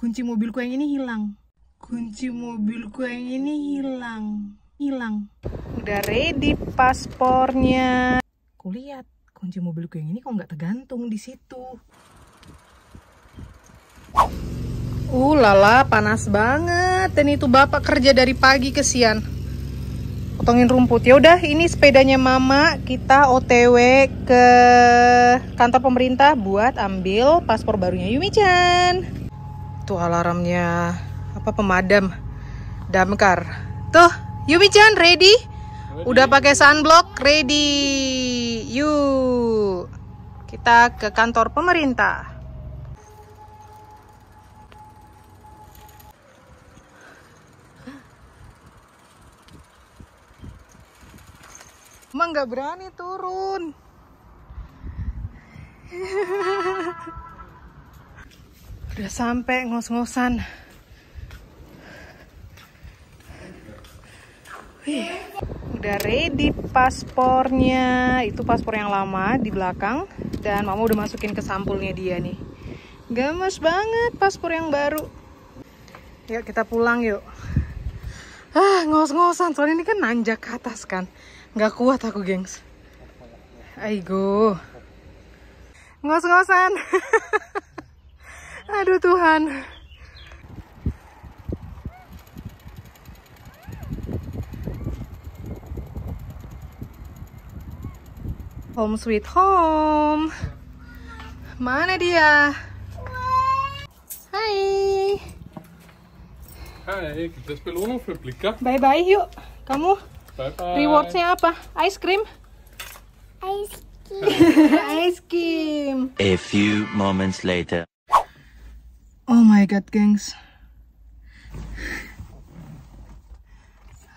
Kunci mobilku yang ini hilang. Kunci mobilku yang ini hilang. Udah ready paspornya. Aku lihat kunci mobilku yang ini kok nggak tergantung di situ. Lala, panas banget. Dan itu bapak kerja dari pagi ke siang. Potongin rumput. Ya udah, ini sepedanya mama. Kita OTW ke kantor pemerintah buat ambil paspor barunya Yumi-chan. Tuh alarmnya pemadam damkar. Tuh, Yumi-chan ready? Udah pakai sunblock, ready. Yuk. Kita ke kantor pemerintah. Emang nggak berani turun. Udah sampai ngos-ngosan. Udah ready paspornya. Itu paspor yang lama di belakang. Dan mama udah masukin ke sampulnya dia nih. Gemes banget paspor yang baru. Yuk kita pulang yuk. Ngos-ngosan. Soalnya ini kan nanjak ke atas kan. Nggak kuat aku, gengs. Aigo. Ngos-ngosan. Aduh Tuhan. Home sweet home. Mana dia? Hai. Hai, gibt es Belohnung für Blicke? Bye-bye yuk. Kamu? Bye-bye. Rewardnya apa? Ice cream? Ice cream. Ice cream. A few moments later. Oh my god, gengs.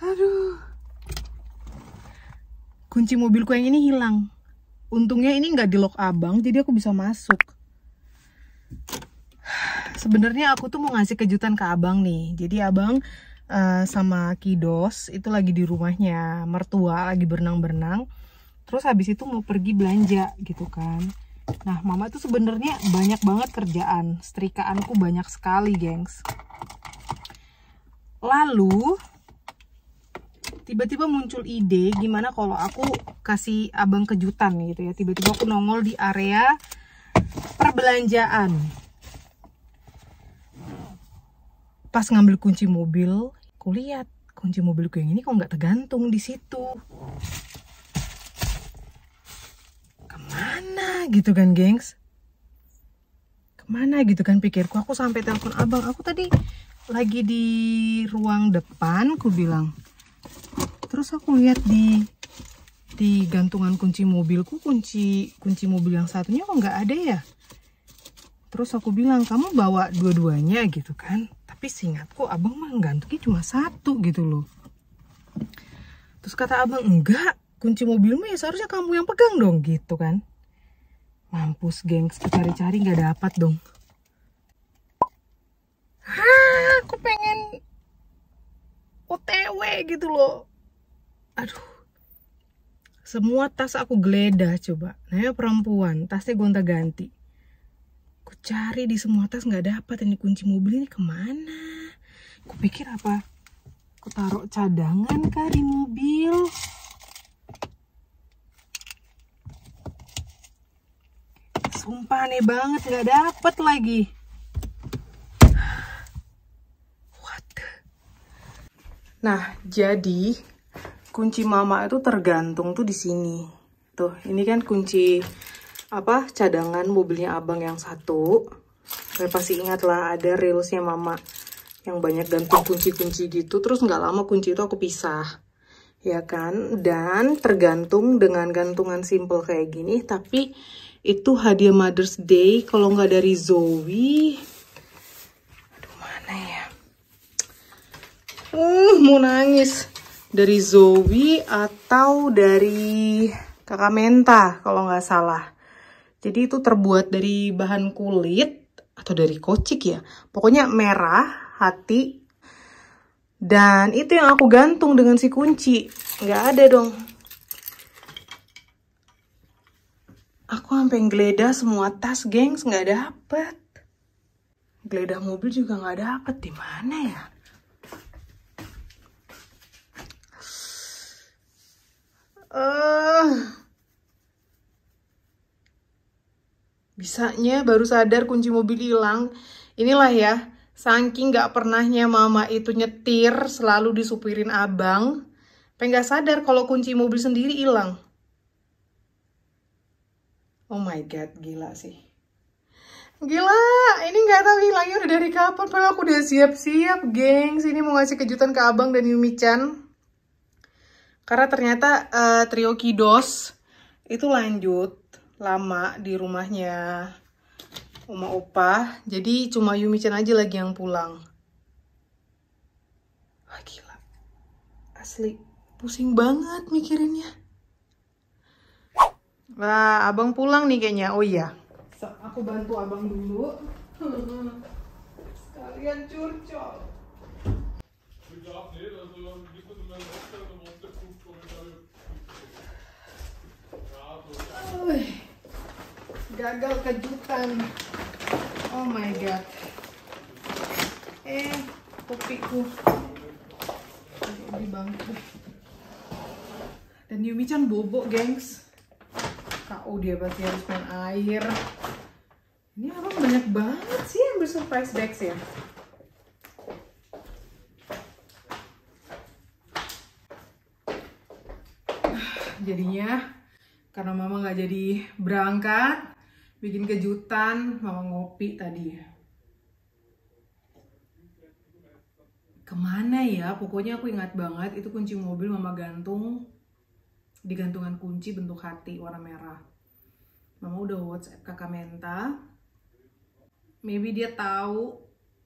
Aduh. Kunci mobilku yang ini hilang. Untungnya ini nggak di lock abang, jadi aku bisa masuk. Sebenarnya aku tuh mau ngasih kejutan ke abang nih. Jadi abang sama Kidos itu lagi di rumahnya mertua, lagi berenang-berenang. Terus habis itu mau pergi belanja gitu kan. Nah, mama tuh sebenarnya banyak banget kerjaan. Setrikaanku banyak sekali, gengs. Lalu tiba-tiba muncul ide gimana kalau aku kasih abang kejutan gitu ya. Tiba-tiba aku nongol di area perbelanjaan. Pas ngambil kunci mobil, aku lihat kunci mobilku yang ini kok nggak tergantung di situ. Kemana gitu kan, gengs? Kemana gitu kan pikirku. Aku sampai telepon abang. Aku tadi lagi di ruang depan, aku bilang. Terus aku lihat di gantungan kunci mobilku, kunci mobil yang satunya kok nggak ada ya. Terus aku bilang, kamu bawa dua-duanya gitu kan. Tapi seingatku abang mah gantungnya cuma satu gitu loh. Terus kata abang, enggak, kunci mobilmu ya seharusnya kamu yang pegang dong gitu kan. Mampus, gengs, cari-cari nggak dapat dong. Aku pengen OTW gitu loh. Aduh. Semua tas aku geledah coba. Nah, perempuan, tasnya gonta-ganti. Aku cari di semua tas nggak dapat. Ini kunci mobil ini kemana? Aku pikir apa? Aku taruh cadangan kah di mobil? Sumpah aneh banget, nggak dapet lagi. What? Nah, jadi kunci mama itu tergantung tuh di sini. Tuh, ini kan kunci cadangan mobilnya abang yang satu. Kalian pasti ingat lah, ada reelsnya mama yang banyak gantung kunci-kunci gitu. Terus nggak lama kunci itu aku pisah, ya kan. Dan tergantung dengan gantungan simple kayak gini. Tapi itu hadiah Mother's Day kalau nggak dari Zoe. Aduh, mana ya? Mau nangis. Dari Zoe atau dari Kakak Menta kalau nggak salah. Jadi itu terbuat dari bahan kulit atau dari kocik ya. Pokoknya merah, hati. Dan itu yang aku gantung dengan si kunci. Nggak ada dong. Aku sampai geledah semua tas, gengs, nggak dapet. Geledah mobil juga nggak dapet, di mana ya? Bisanya baru sadar kunci mobil hilang. Inilah ya, saking nggak pernahnya mama itu nyetir, selalu disupirin abang. Pengen nggak sadar kalau kunci mobil sendiri hilang. Oh my god, gila sih. Gila, ini nggak tahu hilangnya udah dari kapan. Padahal aku udah siap-siap, gengs. Ini mau ngasih kejutan ke abang dan Yumi-chan. Karena ternyata trio Kidos itu lanjut lama di rumahnya Oma Opa. Jadi cuma Yumi-chan aja lagi yang pulang. Wah gila. Asli, pusing banget mikirinnya. Wah, abang pulang nih kayaknya. Oh iya. Aku bantu abang dulu. Sekalian curcol. Gagal kejutan. Oh my god. Kopiku di bangku. Dan Yumi-chan bobo, gengs. KO dia pasti harus main air. Ini abang banyak banget sih ambil surprise bags ya. Jadinya karena mama nggak jadi berangkat, bikin kejutan, mama ngopi tadi. Kemana ya? Pokoknya aku ingat banget itu kunci mobil mama gantung di gantungan kunci bentuk hati warna merah. Mama udah WhatsApp kakak Menta. Maybe dia tahu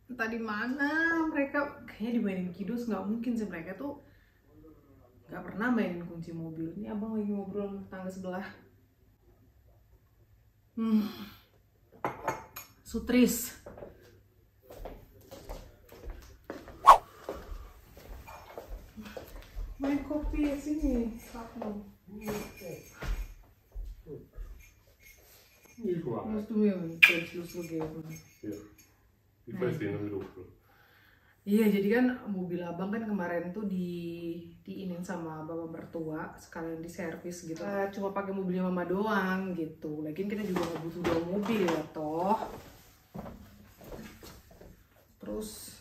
entah di mana mereka. Kayaknya dimainin Kidos, nggak mungkin sih, mereka tuh nggak pernah mainin kunci mobil. Ini abang lagi ngobrol sama tetangga sebelah. Sutris. Main kopi ya sini. Iya, jadi kan mobil abang kan kemarin tuh diinin sama bapak mertua sekalian diservis gitu. Cuma pakai mobilnya mama doang gitu. Lagian kita juga nggak butuh 2 mobil ya toh. Terus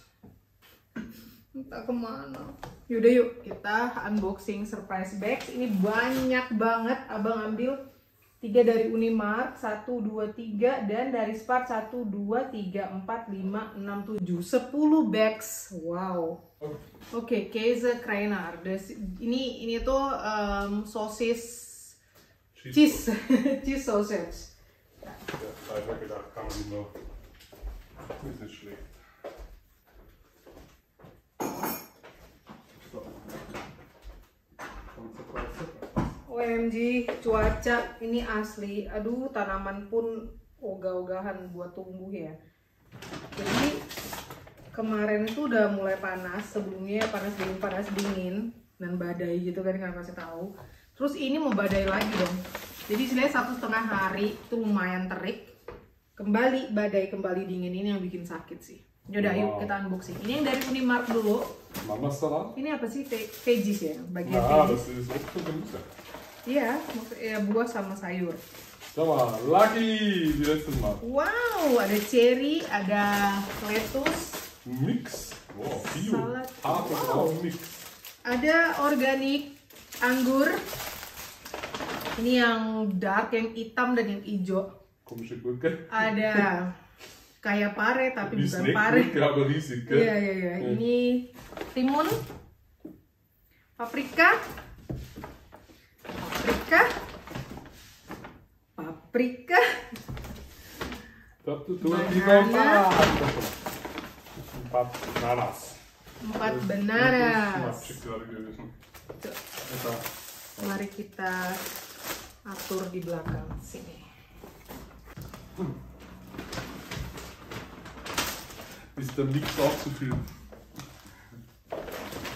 entah kemana. Yaudah yuk kita unboxing surprise bags. Ini banyak banget. Abang ambil 3 dari Unimart, 1, 2, 3, dan dari Spar 1, 2, 3, 4, 5, 6, 7, 10 bags. Wow. Oke, Käse Krainer. Ini tuh sosis cheese sausage. OMG, cuaca ini asli. Aduh, tanaman pun ogah-ogahan buat tumbuh ya. Jadi kemarin itu udah mulai panas, sebelumnya panas dingin dan badai gitu kan, kan kasih tahu. Terus ini mau badai lagi dong. Jadi istilahnya 1,5 hari itu lumayan terik. Kembali badai, kembali dingin, ini yang bikin sakit sih. Yaudah, yuk kita unboxing. Ini yang dari Unimart dulu. Mama salam. Ini apa sih? Veggies ya? Bagian veggies. Iya, ya buah sama sayur. Coba, lagi di letzten Mal. Wow, ada cherry, ada lettuce. Mix. Wow, bio. Salad. Wow. Mix. Ada organik anggur. Ini yang dark, yang hitam dan yang hijau. Komische Gurke. Ada kayak pare tapi Die bukan pare. Snackgurke, aber riesig, gell? Iya. Ini timun, paprika, banana. 4 Bananas. 4 bananas. Gewesen. Mari kita atur di belakang sini. Ist der Mix auch zu viel?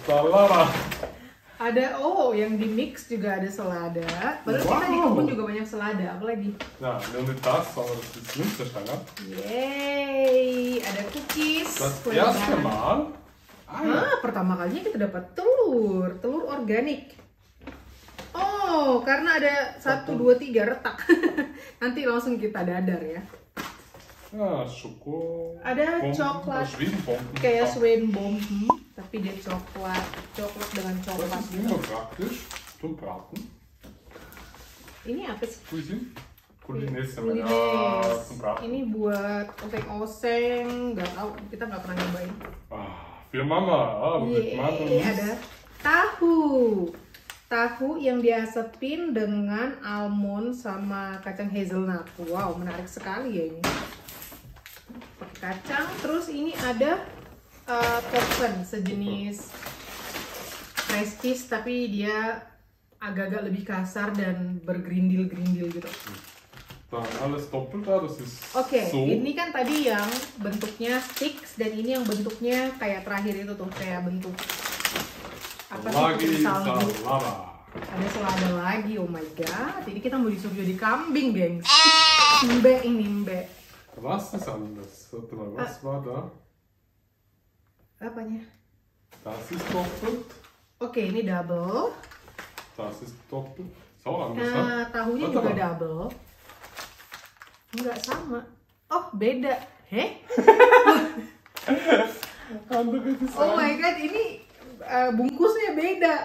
Salara. Ada yang di mix juga ada selada. Padahal kita di kebun juga banyak selada. Apa lagi? Ja, nur nicht das, aber das ist Münsterstange. Yeay, ada cookies. Das kue erste lebaran. Mal. Pertama kalinya kita dapat telur organik. Oh, karena ada 1, 2, 3 retak. Nanti langsung kita dadar ya. Ja, Schoko. Ada Bomben, coklat. Schwedenbomben. Kayak Swedenbom, tapi dia coklat dengan Das coklat ist gitu. immer praktisch zum Braten. Ini apa sih? Cuisine. Kulines, Kulines. zum Braten. Ini buat oseng-oseng, nggak tahu, kita nggak pernah nyobain. Für Mama. Mit Mama. Yeay, ada tahu yang diasepin dengan almond sama kacang hazelnut. Wow, menarik sekali ya ini. Pakai kacang, terus ini ada popcorn sejenis French cheese, tapi dia agak-agak lebih kasar dan bergerindil-gerindil gitu. Dann alles doppelt da, das ist Oke, so. ini kan tadi yang bentuknya sticks dan ini yang bentuknya kayak terakhir itu tuh, kayak bentuk apa sih, Lagi salju. salada. Ada selada lagi, oh my god. Ini kita mau disuruh jadi kambing, gengs. Mbe ini mbe. Was ist anders? Warte mal, was war da? Apanya? Das ist doppelt. Oke, ini double. Das ist doppelt. So anders, ha? Tahunya Warte juga mal. double. Enggak sama. Oh, beda. Heh? Andere Design. Oh my god, ini bungkusnya beda.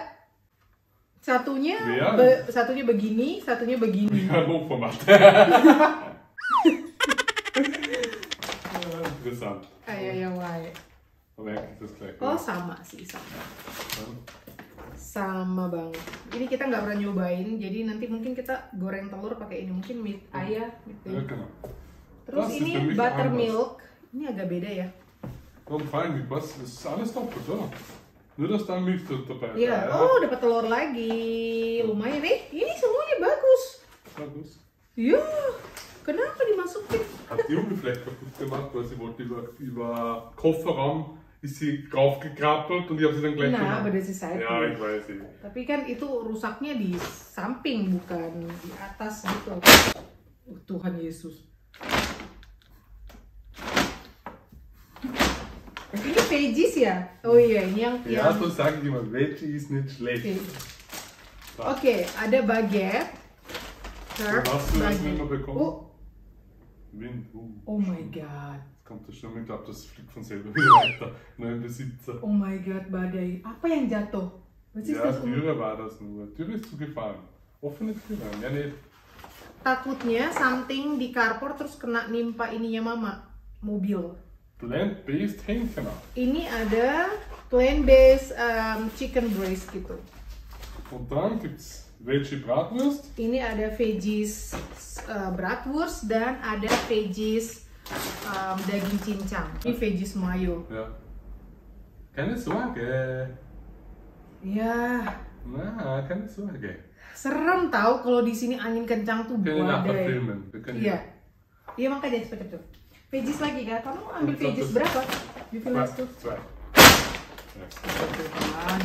Satunya Iya. satunya begini, satunya begini. Ja, Hochformat. Interessant. Ya wae. Aber eigentlich das gleiche. Oh, sama sih, sama. Sama banget. Ini kita nggak pernah nyobain, jadi nanti mungkin kita goreng telur pakai ini, mungkin meat ayam gitu. Ja, genau. Terus Das ist ini für mich buttermilk. Ini agak beda ya. Warum fallen die? Was? Das ist alles doppelt, oder? Nur, dass da Milch dabei ist. Iya. Oh, dapat telur lagi. Lumayan nih. Ini semuanya bagus. Bagus. Ya, kenapa dimasukin? Hat die Junge vielleicht kaputt gemacht, weil sie wollte über Kofferraum ist sie draufgekrabbelt und ich habe sie dann gleich Nah, genommen. beda sisi. Ja, ich weiß nicht. Tapi kan itu rusaknya di samping, bukan di atas gitu. Oh, Tuhan Yesus. Ini veggies ya? Oh iya, ini yang Ja, so sage ich immer, Veggie ist nicht schlecht. Oke, ada baguette. Und hast du das immer bekommen? Oh, Wind. oh my god. Jetzt kommt das schon mit, ich glaube, das fliegt von selber wieder weiter. Neuen Besitzer. Oh my god, badai. Apa yang jatuh? Was ist Ja, das? Türe war das nur. Türe ist zugefallen. Offene Türe, ja nicht. Takutnya something di carport terus kena nimpa ininya mama, mobil. Plant-based Hähnchen. Ini ada plant-based chicken breast gitu. Und dann gibt es Veggie Bratwurst. Ini ada veggies bratwurst dan ada veggies daging cincang. Ini veggies mayo. Ja. Keine Sorge. Ya, Na, keine Sorge. serem tahu kalau di sini angin kencang tuh Wir können nachher badai. filmen. Wir können Iya. Iya makanya cepet-cepet. Veggies lagi kan? Kamu ambil Satu. veggies berapa? Wie viel hast du? Zwei. Ja. Tuhan.